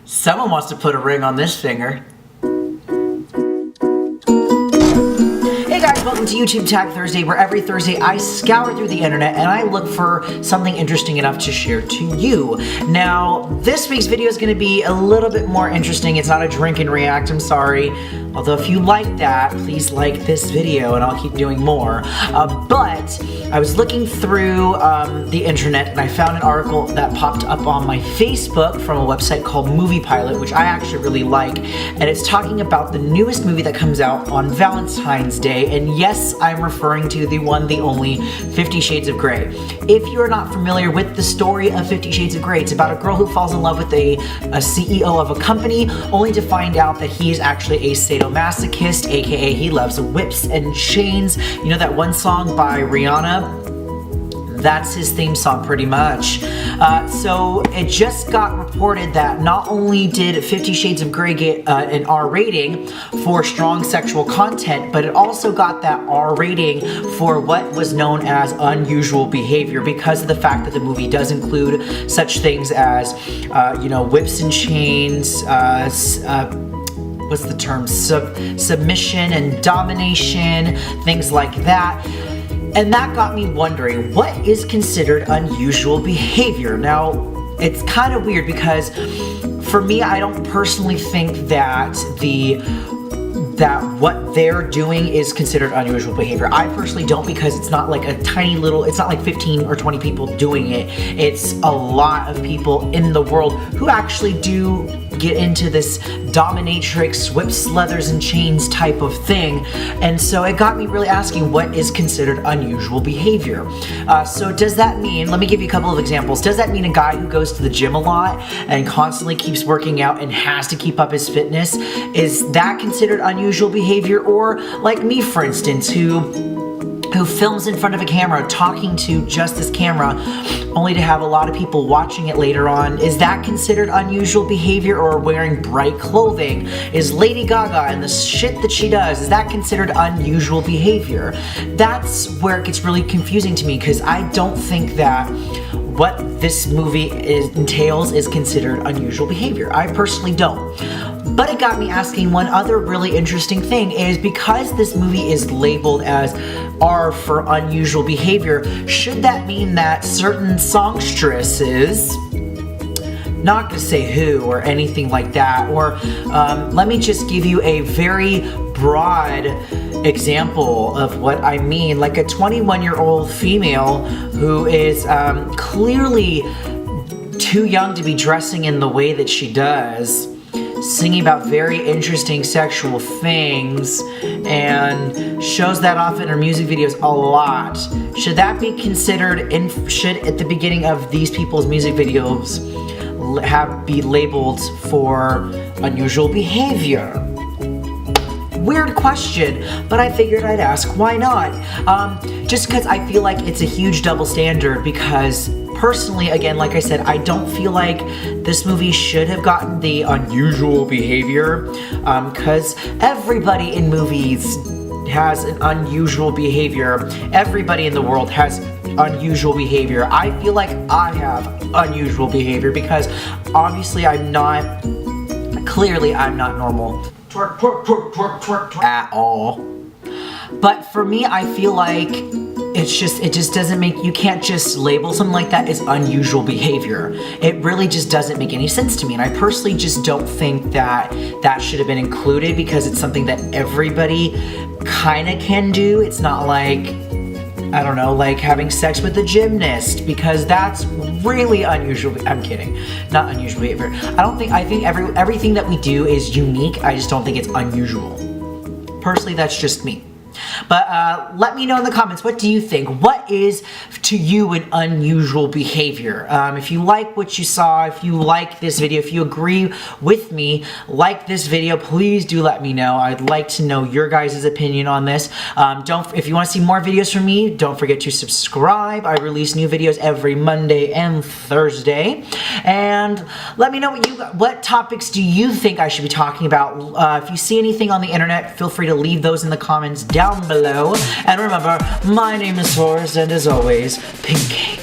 Someone wants to put a ring on this finger. Hey guys, welcome to YouTube Tag Thursday, where every Thursday I scour through the internet and I look for something interesting enough to share to you. Now, this week's video is going to be a little bit more interesting. It's not a drink and react, I'm sorry. Although if you like that, please like this video and I'll keep doing more. But I was looking through the internet and I found an article that popped up on my Facebook from a website called Movie Pilot, which I actually really like. And it's talking about the newest movie that comes out on Valentine's Day. And yes, I'm referring to the one, the only 50 Shades of Grey. If you're not familiar with the story of 50 Shades of Grey, it's about a girl who falls in love with a CEO of a company, only to find out that he is actually a sadomasochist, aka he loves whips and chains. You know that one song by Rihanna? That's his theme song pretty much. So it just got reported that not only did 50 Shades of Grey get an R rating for strong sexual content, but it also got that R rating for what was known as unusual behavior because of the fact that the movie does include such things as, you know, whips and chains, what's the term? Submission and domination, things like that. And that got me wondering, what is considered unusual behavior? Now, it's kind of weird because for me, I don't personally think that what they're doing is considered unusual behavior. I personally don't, because it's not like a tiny little, it's not like 15 or 20 people doing it. It's a lot of people in the world who actually do get into this dominatrix, whips, leathers, and chains type of thing. And so it got me really asking, what is considered unusual behavior? So does that mean, let me give you a couple of examples. Does that mean a guy who goes to the gym a lot and constantly keeps working out and has to keep up his fitness, is that considered unusual behavior? Or like me, for instance, who films in front of a camera talking to just this camera only to have a lot of people watching it later on, is that considered unusual behavior? Or wearing bright clothing? Is Lady Gaga and the shit that she does, is that considered unusual behavior? That's where it gets really confusing to me, because I don't think that what this movie entails is considered unusual behavior. I personally don't. But it got me asking one other really interesting thing, is because this movie is labeled as R for unusual behavior, should that mean that certain songstresses, not gonna say who or anything like that, or let me just give you a very broad example of what I mean, like a 21-year-old female who is clearly too young to be dressing in the way that she does, singing about very interesting sexual things, and shows that off in her music videos a lot. Should that be considered, should at the beginning of these people's music videos be labeled for unusual behavior? Weird question, but I figured I'd ask, why not? Just because I feel like it's a huge double standard, because personally, again, like I said, I don't feel like this movie should have gotten the unusual behavior, because everybody in movies has an unusual behavior. Everybody in the world has unusual behavior. I feel like I have unusual behavior because obviously clearly I'm not normal. Twerk, twerk, twerk, twerk, twerk, twerk. At all. But for me, I feel like it just doesn't make, you can't just label something like that as unusual behavior. It really just doesn't make any sense to me, and I personally just don't think that that should have been included, because it's something that everybody kind of can do. It's not like, I don't know, like having sex with a gymnast, because that's really unusual. I'm kidding, not unusual behavior. I think everything that we do is unique. I just don't think it's unusual. Personally, that's just me. But let me know in the comments, what do you think? What is to you an unusual behavior? If you like what you saw, if you like this video, if you agree with me, like this video, please do let me know. I'd like to know your guys' opinion on this. If you want to see more videos from me, don't forget to subscribe. I release new videos every Monday and Thursday. And let me know what topics do you think I should be talking about. If you see anything on the internet, feel free to leave those in the comments down below. And remember, my name is Forrest, and as always, pink cake.